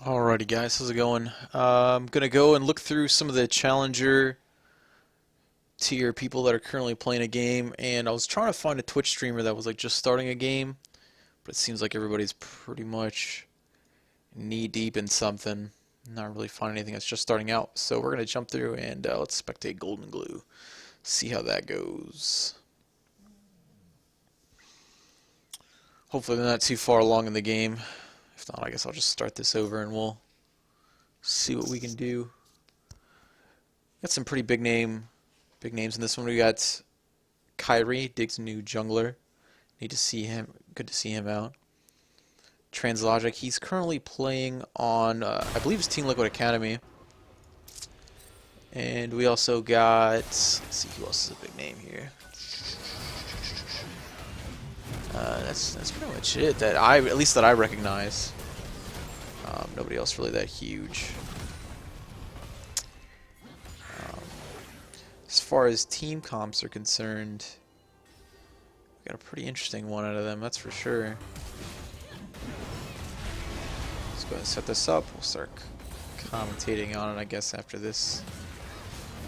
Alrighty guys, how's it going? I'm gonna go and look through some of the challenger tier people that are currently playing a game, and I was trying to find a Twitch streamer that was like just starting a game, but it seems like everybody's pretty much knee deep in something. Not really finding anything that's just starting out, so we're gonna jump through and let's spectate Goldenglue, see how that goes. Hopefully they're not too far along in the game. If not, I guess I'll just start this over and we'll see what we can do. Got some pretty big names in this one. We got Kirei, Dig's new jungler. Need to see him. Good to see him out. Translogic. He's currently playing on, I believe it's Team Liquid Academy. And we also got, let's see who else is a big name here. That's pretty much it that at least that I recognize. Nobody else really that huge. As far as team comps are concerned, we got a pretty interesting one out of them, that's for sure. Let's go ahead and set this up. We'll start commentating on it, I guess, after this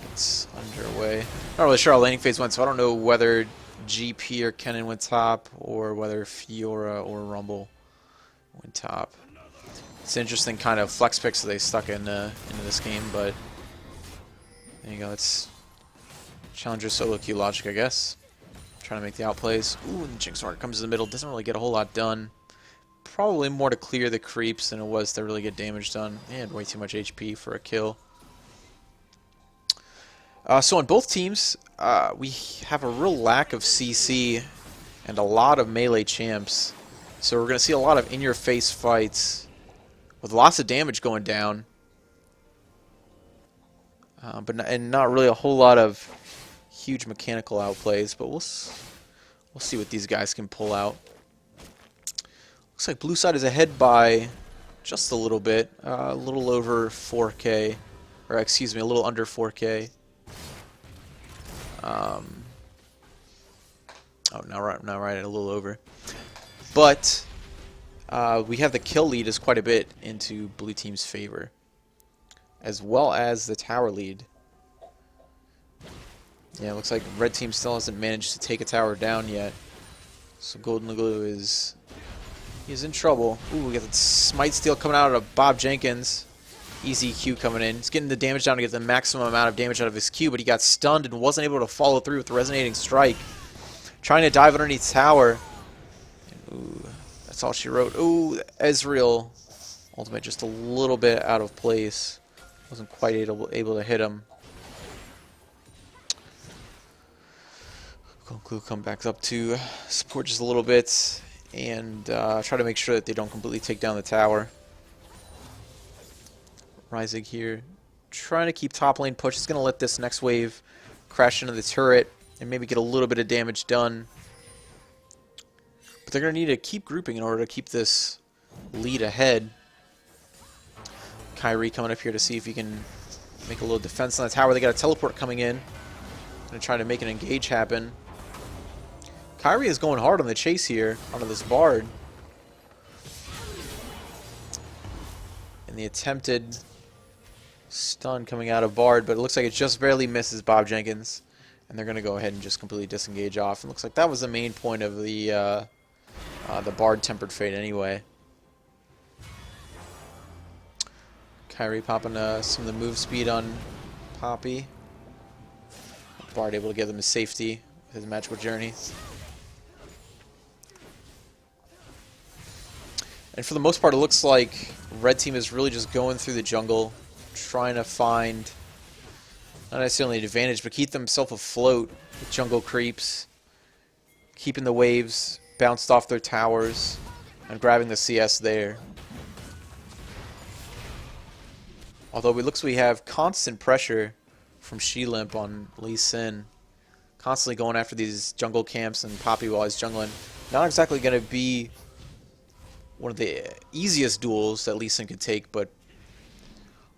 gets underway. Not really sure how laning phase went, so I don't know whether GP or Kennen went top, or whether Fiora or Rumble went top. It's an interesting kind of flex picks that they stuck into this game, but there you go. It's Challenger solo queue logic, I guess. Trying to make the outplays. Ooh, and Jinx Mark comes in the middle. Doesn't really get a whole lot done. Probably more to clear the creeps than it was to really get damage done. And way too much HP for a kill. So on both teams, we have a real lack of CC and a lot of melee champs. So we're going to see a lot of in-your-face fights with lots of damage going down. But not really a whole lot of huge mechanical outplays, but we'll see what these guys can pull out. Looks like blue side is ahead by just a little bit, a little over 4K, or excuse me, a little under 4K. Oh, now right at a little over. But we have the kill lead is quite a bit into blue team's favor, as well as the tower lead. Yeah, it looks like red team still hasn't managed to take a tower down yet. So Goldenglue is in trouble. Ooh, we got the smite steal coming out of Bob Jenkins. Easy Q coming in. He's getting the damage down to get the maximum amount of damage out of his Q, but he got stunned and wasn't able to follow through with the resonating strike. Trying to dive underneath tower. Ooh, that's all she wrote. Ooh, Ezreal. Ultimate just a little bit out of place. Wasn't quite able to hit him. Goldenglue come back up to support just a little bit and try to make sure that they don't completely take down the tower. Rising here, trying to keep top lane push. It's going to let this next wave crash into the turret and maybe get a little bit of damage done. But they're going to need to keep grouping in order to keep this lead ahead. Kirei coming up here to see if he can make a little defense on the tower. They got a teleport coming in. Going to try to make an engage happen. Kirei is going hard on the chase here, onto this Bard. And the attempted stun coming out of Bard, but it looks like it just barely misses Bob Jenkins. And they're going to go ahead and just completely disengage off. It looks like that was the main point of the Bard Tempered Fate anyway. Kirei popping some of the move speed on Poppy. Bard able to give them his safety with his magical journey. And for the most part, it looks like red team is really just going through the jungle, trying to find, not necessarily an advantage, but keep themselves afloat with jungle creeps, keeping the waves bounced off their towers, and grabbing the CS there. Although it looks we have constant pressure from She-Limp on Lee Sin, constantly going after these jungle camps and Poppy while he's jungling. Not exactly going to be one of the easiest duels that Lee Sin could take, but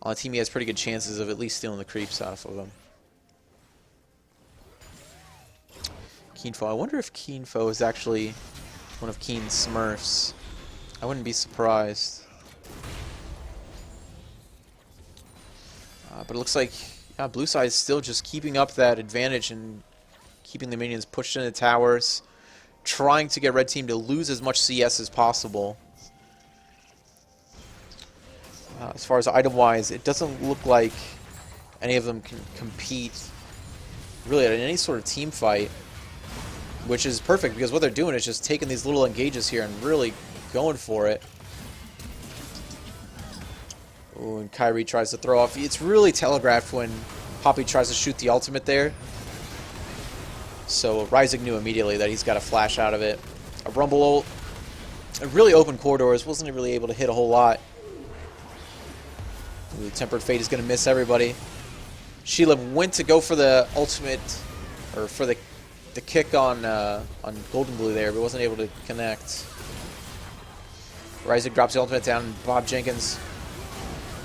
on the team he has pretty good chances of at least stealing the creeps off of him. Keenfo. I wonder if Keenfo is actually one of Keen's Smurfs. I wouldn't be surprised. But it looks like blue side is still just keeping up that advantage and keeping the minions pushed into towers, trying to get red team to lose as much CS as possible. As far as item-wise, it doesn't look like any of them can compete really in any sort of team fight, which is perfect because what they're doing is just taking these little engages here and really going for it. Ooh, and Kirei tries to throw off. It's really telegraphed when Poppy tries to shoot the ultimate there. So Ryzik knew immediately that he's got to flash out of it. A Rumble ult. A really open corridors. Wasn't really able to hit a whole lot. Ooh, Tempered Fate is going to miss everybody. Sheila went to go for the ultimate, or for the kick on Goldenglue there, but wasn't able to connect. Ryzik drops the ultimate down, and Bob Jenkins.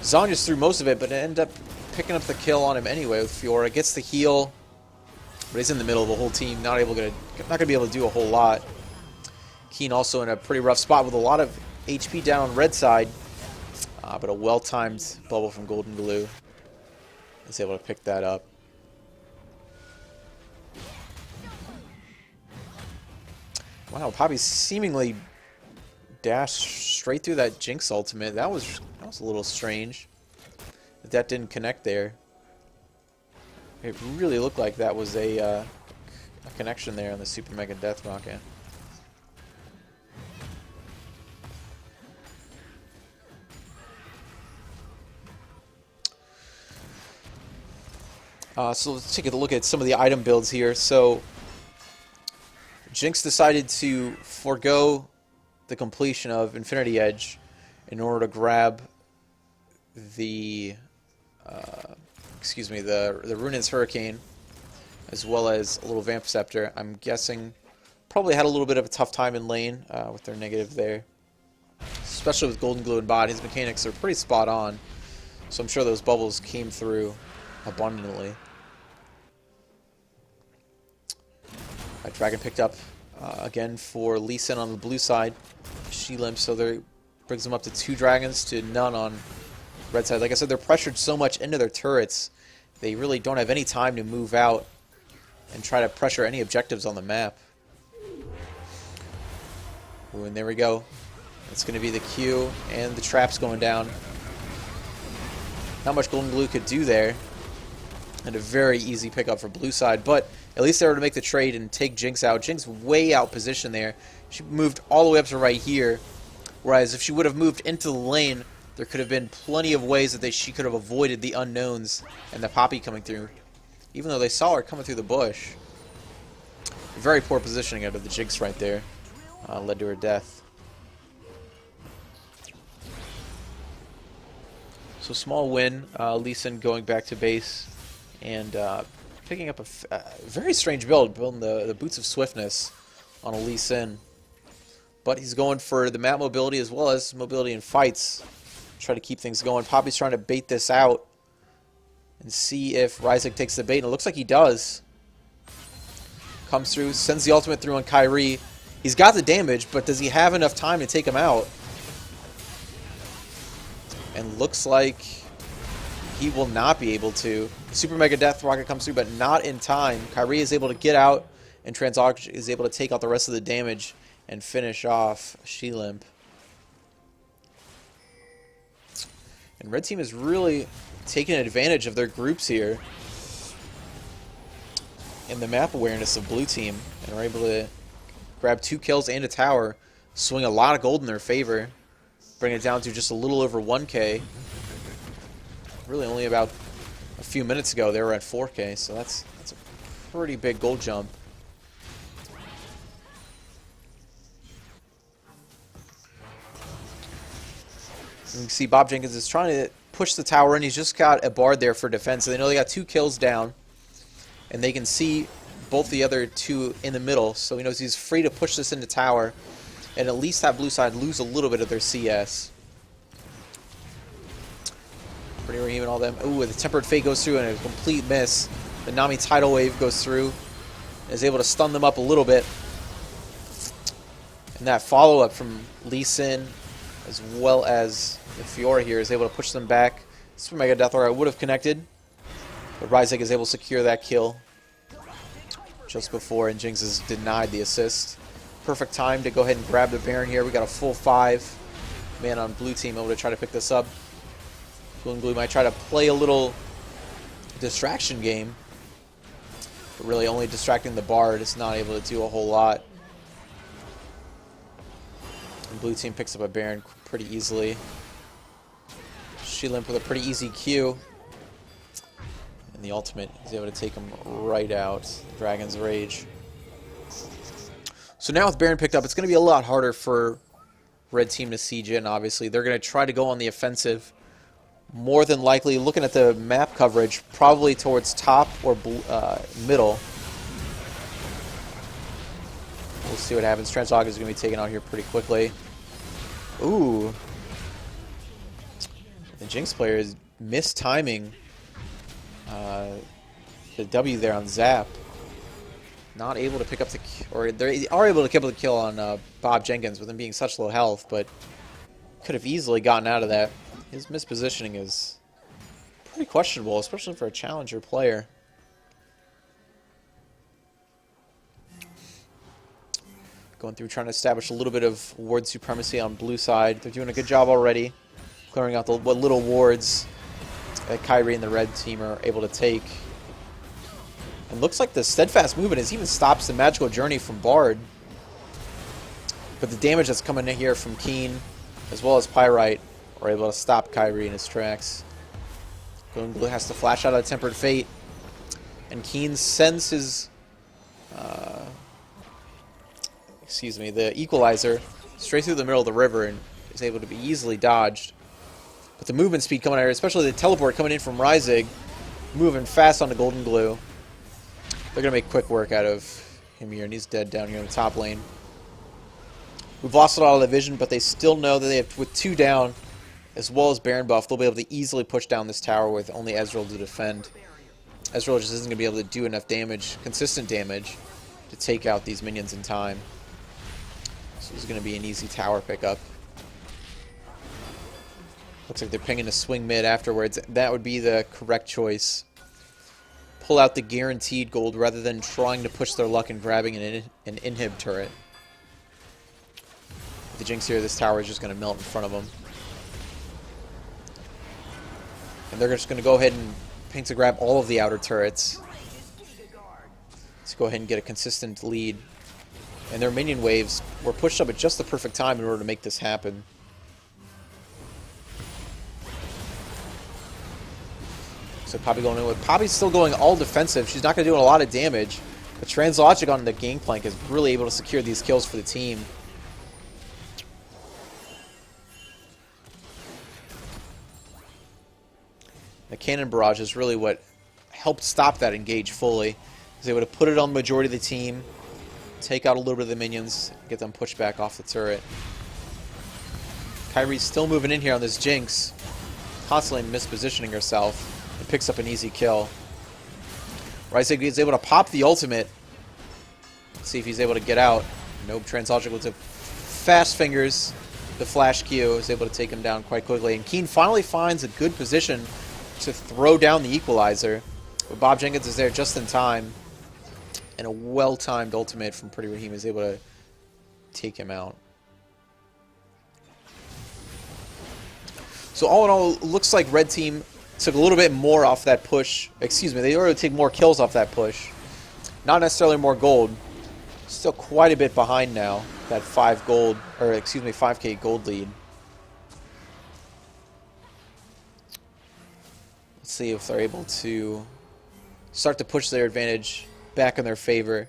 Zhong just threw most of it, but ended up picking up the kill on him anyway with Fiora. Gets the heal, but he's in the middle of the whole team, not gonna be able to do a whole lot. Keen also in a pretty rough spot with a lot of HP down on red side, but a well-timed bubble from Goldenglue is able to pick that up. Wow, Poppy seemingly dashed straight through that Jinx ultimate. That was a little strange. That didn't connect there. It really looked like that was a connection there on the Super Mega Death Rocket. So let's take a look at some of the item builds here. So Jinx decided to forego the completion of Infinity Edge in order to grab the the Runaan's Hurricane, as well as a little Vamp Scepter. I'm guessing probably had a little bit of a tough time in lane with their negative there, especially with Goldenglue and bot. His mechanics are pretty spot on, so I'm sure those bubbles came through abundantly. Dragon picked up again for Lee Sin on the blue side. She limps, so there brings them up to 2 dragons to none on red side. Like I said, they're pressured so much into their turrets, they really don't have any time to move out and try to pressure any objectives on the map. Ooh, and there we go. It's going to be the Q and the traps going down. Not much Goldenglue could do there. And a very easy pickup for blue side, but at least they were to make the trade and take Jinx out. Jinx way out position there. She moved all the way up to right here, whereas if she would have moved into the lane, there could have been plenty of ways that she could have avoided the unknowns and the Poppy coming through, even though they saw her coming through the bush. Very poor positioning out of the Jinx right there. Led to her death. So small win. Lee Sin going back to base and picking up a very strange build, building the Boots of Swiftness on a Lee Sin. But he's going for the map mobility as well as mobility in fights. Try to keep things going. Poppy's trying to bait this out and see if Ryzik takes the bait, and it looks like he does. Comes through, sends the ultimate through on Kirei. He's got the damage, but does he have enough time to take him out? And looks like he will not be able to. Super Mega Death Rocket comes through, but not in time. Kirei is able to get out, and Transox is able to take out the rest of the damage and finish off She-Limp. And Red Team is really taking advantage of their groups here and the map awareness of Blue Team, and are able to grab 2 kills and a tower, swing a lot of gold in their favor, bring it down to just a little over 1k. Really only about a few minutes ago they were at 4k, so that's a pretty big gold jump. You can see Bob Jenkins is trying to push the tower in. He's just got a Bard there for defense. So they know they got 2 kills down, and they can see both the other 2 in the middle. So he knows he's free to push this into tower and at least have blue side lose a little bit of their CS. Pretty Raheem and all them. Ooh, the Tempered Fate goes through and a complete miss. The Nami Tidal Wave goes through and is able to stun them up a little bit. And that follow-up from Lee Sin, as well as the Fiora here, is able to push them back Super Mega Deathware would have connected, but Ryzek is able to secure that kill just before, and Jinx is denied the assist. Perfect time to go ahead and grab the Baron here. We got a full 5 man on blue team able to try to pick this up. Goldenglue might try to play a little distraction game, but really only distracting the Bard. It's not able to do a whole lot. And blue team picks up a Baron pretty easily. Limp with a pretty easy Q. And the ultimate is able to take him right out. Dragon's Rage. So now with Baron picked up, it's going to be a lot harder for red team to siege in, obviously. They're going to try to go on the offensive. More than likely, looking at the map coverage, probably towards top or middle. We'll see what happens. Translog is going to be taken out here pretty quickly. Ooh. The Jinx player is mistiming the W there on Zap. Not able to pick up the... Or they are able to pick up the kill on Bob Jenkins with him being such low health, but could have easily gotten out of that. His mispositioning is pretty questionable, especially for a challenger player. Going through trying to establish a little bit of ward supremacy on blue side. They're doing a good job already. Clearing out the little wards that Kirei and the red team are able to take. And looks like the steadfast movement has even stops the magical journey from Bard. But the damage that's coming in here from Keen, as well as Pyrite, are able to stop Kirei in his tracks. Goldenglue has to flash out a Tempered Fate. And Keen sends his... the Equalizer straight through the middle of the river and is able to be easily dodged. But the movement speed coming out here, especially the teleport coming in from Ryzek, moving fast on the Goldenglue. They're going to make quick work out of him here, and he's dead down here in the top lane. We've lost a lot of the vision, but they still know that they have, with 2 down, as well as Baron buff, they'll be able to easily push down this tower with only Ezreal to defend. Ezreal just isn't going to be able to do enough damage, consistent damage, to take out these minions in time. So this is going to be an easy tower pickup. Looks like they're pinging a swing mid afterwards. That would be the correct choice. Pull out the guaranteed gold rather than trying to push their luck and grabbing an inhib turret. With the Jinx here, this tower is just going to melt in front of them. And they're just going to go ahead and ping to grab all of the outer turrets. Let's go ahead and get a consistent lead. And their minion waves were pushed up at just the perfect time in order to make this happen. So Poppy going in with... Poppy's still going all defensive. She's not going to do a lot of damage. But Translogic on the Gangplank is really able to secure these kills for the team. The Cannon Barrage is really what helped stop that engage fully. He was able to put it on the majority of the team, take out a little bit of the minions, get them pushed back off the turret. Kyrie's still moving in here on this Jinx, constantly mispositioning herself. And picks up an easy kill. Ryzek is able to pop the ultimate. Let's see if he's able to get out. Nope, Translogic with the fast fingers. The flash Q is able to take him down quite quickly. And Keen finally finds a good position to throw down the Equalizer. But Bob Jenkins is there just in time. And a well-timed ultimate from Pretty Raheem is able to take him out. So all in all, it looks like red team took a little bit more off that push. Excuse me, they were able to take more kills off that push. Not necessarily more gold. Still quite a bit behind now. That 5K gold lead. Let's see if they're able to start to push their advantage back in their favor.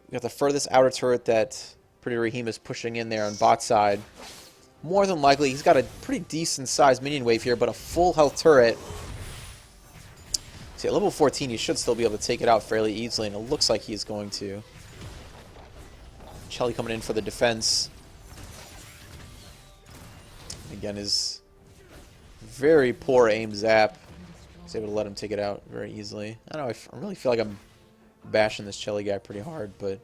We got the furthest outer turret that Pretty Raheem is pushing in there on bot side. More than likely, he's got a pretty decent-sized minion wave here, but a full health turret. See, at level 14, you should still be able to take it out fairly easily, and it looks like he's going to. Shelly coming in for the defense. Again, his very poor aim Zap. He's able to let him take it out very easily. I don't know, I really feel like I'm bashing this Shelly guy pretty hard, but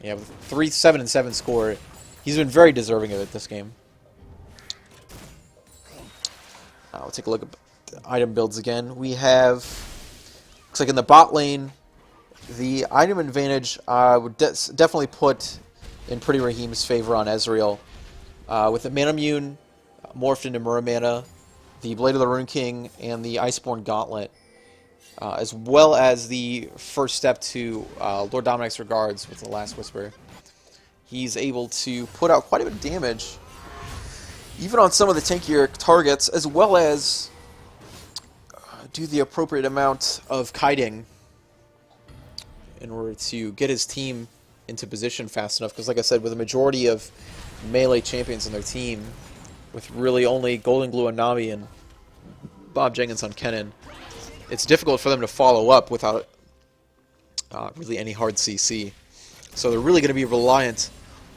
yeah, with 7-7 score, he's been very deserving of it this game. We'll take a look at the item builds again. We have, looks like in the bot lane, the item advantage would definitely put in Pretty Raheem's favor on Ezreal. With the Manamune morphed into Muramana, the Blade of the Rune King, and the Iceborne Gauntlet, as well as the first step to Lord Dominic's Regards with the Last Whisper. He's able to put out quite a bit of damage, even on some of the tankier targets, as well as do the appropriate amount of kiting in order to get his team into position fast enough. Because like I said, with a majority of melee champions in their team, with really only Goldenglue and Nami and Bob Jenkins on Kennen, it's difficult for them to follow up without really any hard CC. So they're really going to be reliant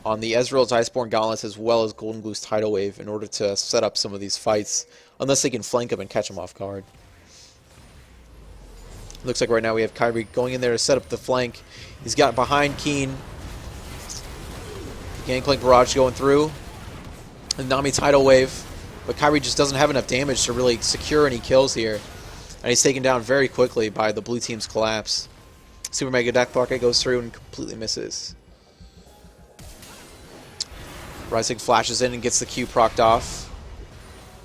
on the Ezreal's Iceborne Gauntlets as well as Goldenglue's Tidal Wave in order to set up some of these fights, unless they can flank him and catch him off guard. Looks like right now we have Kirei going in there to set up the flank. He's got behind Keen. Gangplank Barrage going through. And Nami Tidal Wave. But Kirei just doesn't have enough damage to really secure any kills here. And he's taken down very quickly by the blue team's collapse. Super Mega Death Pocket goes through and completely misses. Rising flashes in and gets the Q procced off.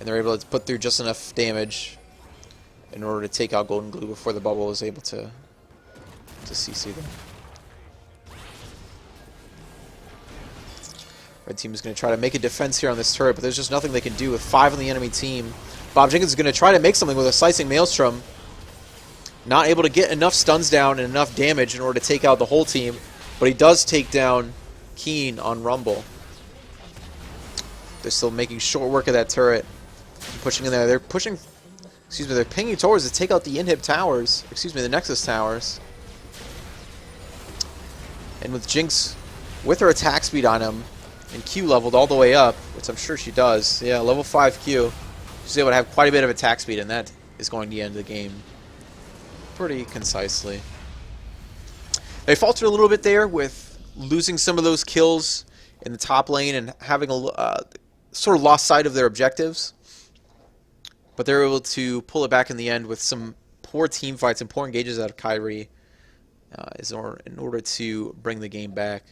And they're able to put through just enough damage in order to take out Goldenglue before the bubble is able to CC them. Red team is going to try to make a defense here on this turret, but there's just nothing they can do with 5 on the enemy team. Bob Jenkins is going to try to make something with a Slicing Maelstrom. Not able to get enough stuns down and enough damage in order to take out the whole team, but he does take down Keen on Rumble. They're still making short work of that turret. Pushing in there. They're pushing... Excuse me, they're pinging towards to take out the inhib towers. Excuse me, the Nexus towers. And with Jinx, with her attack speed on him, and Q leveled all the way up, which I'm sure she does. Yeah, level 5 Q. She's able to have quite a bit of attack speed, and that is going to end the game pretty concisely. They faltered a little bit there with losing some of those kills in the top lane and having a sort of lost sight of their objectives. But they're able to pull it back in the end with some poor team fights and poor engages out of Kirei in order to bring the game back.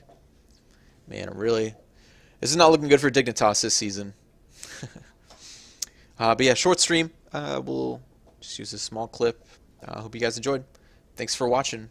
Man, this is not looking good for Dignitas this season. But yeah, short stream. We'll just use a small clip. Hope you guys enjoyed. Thanks for watching.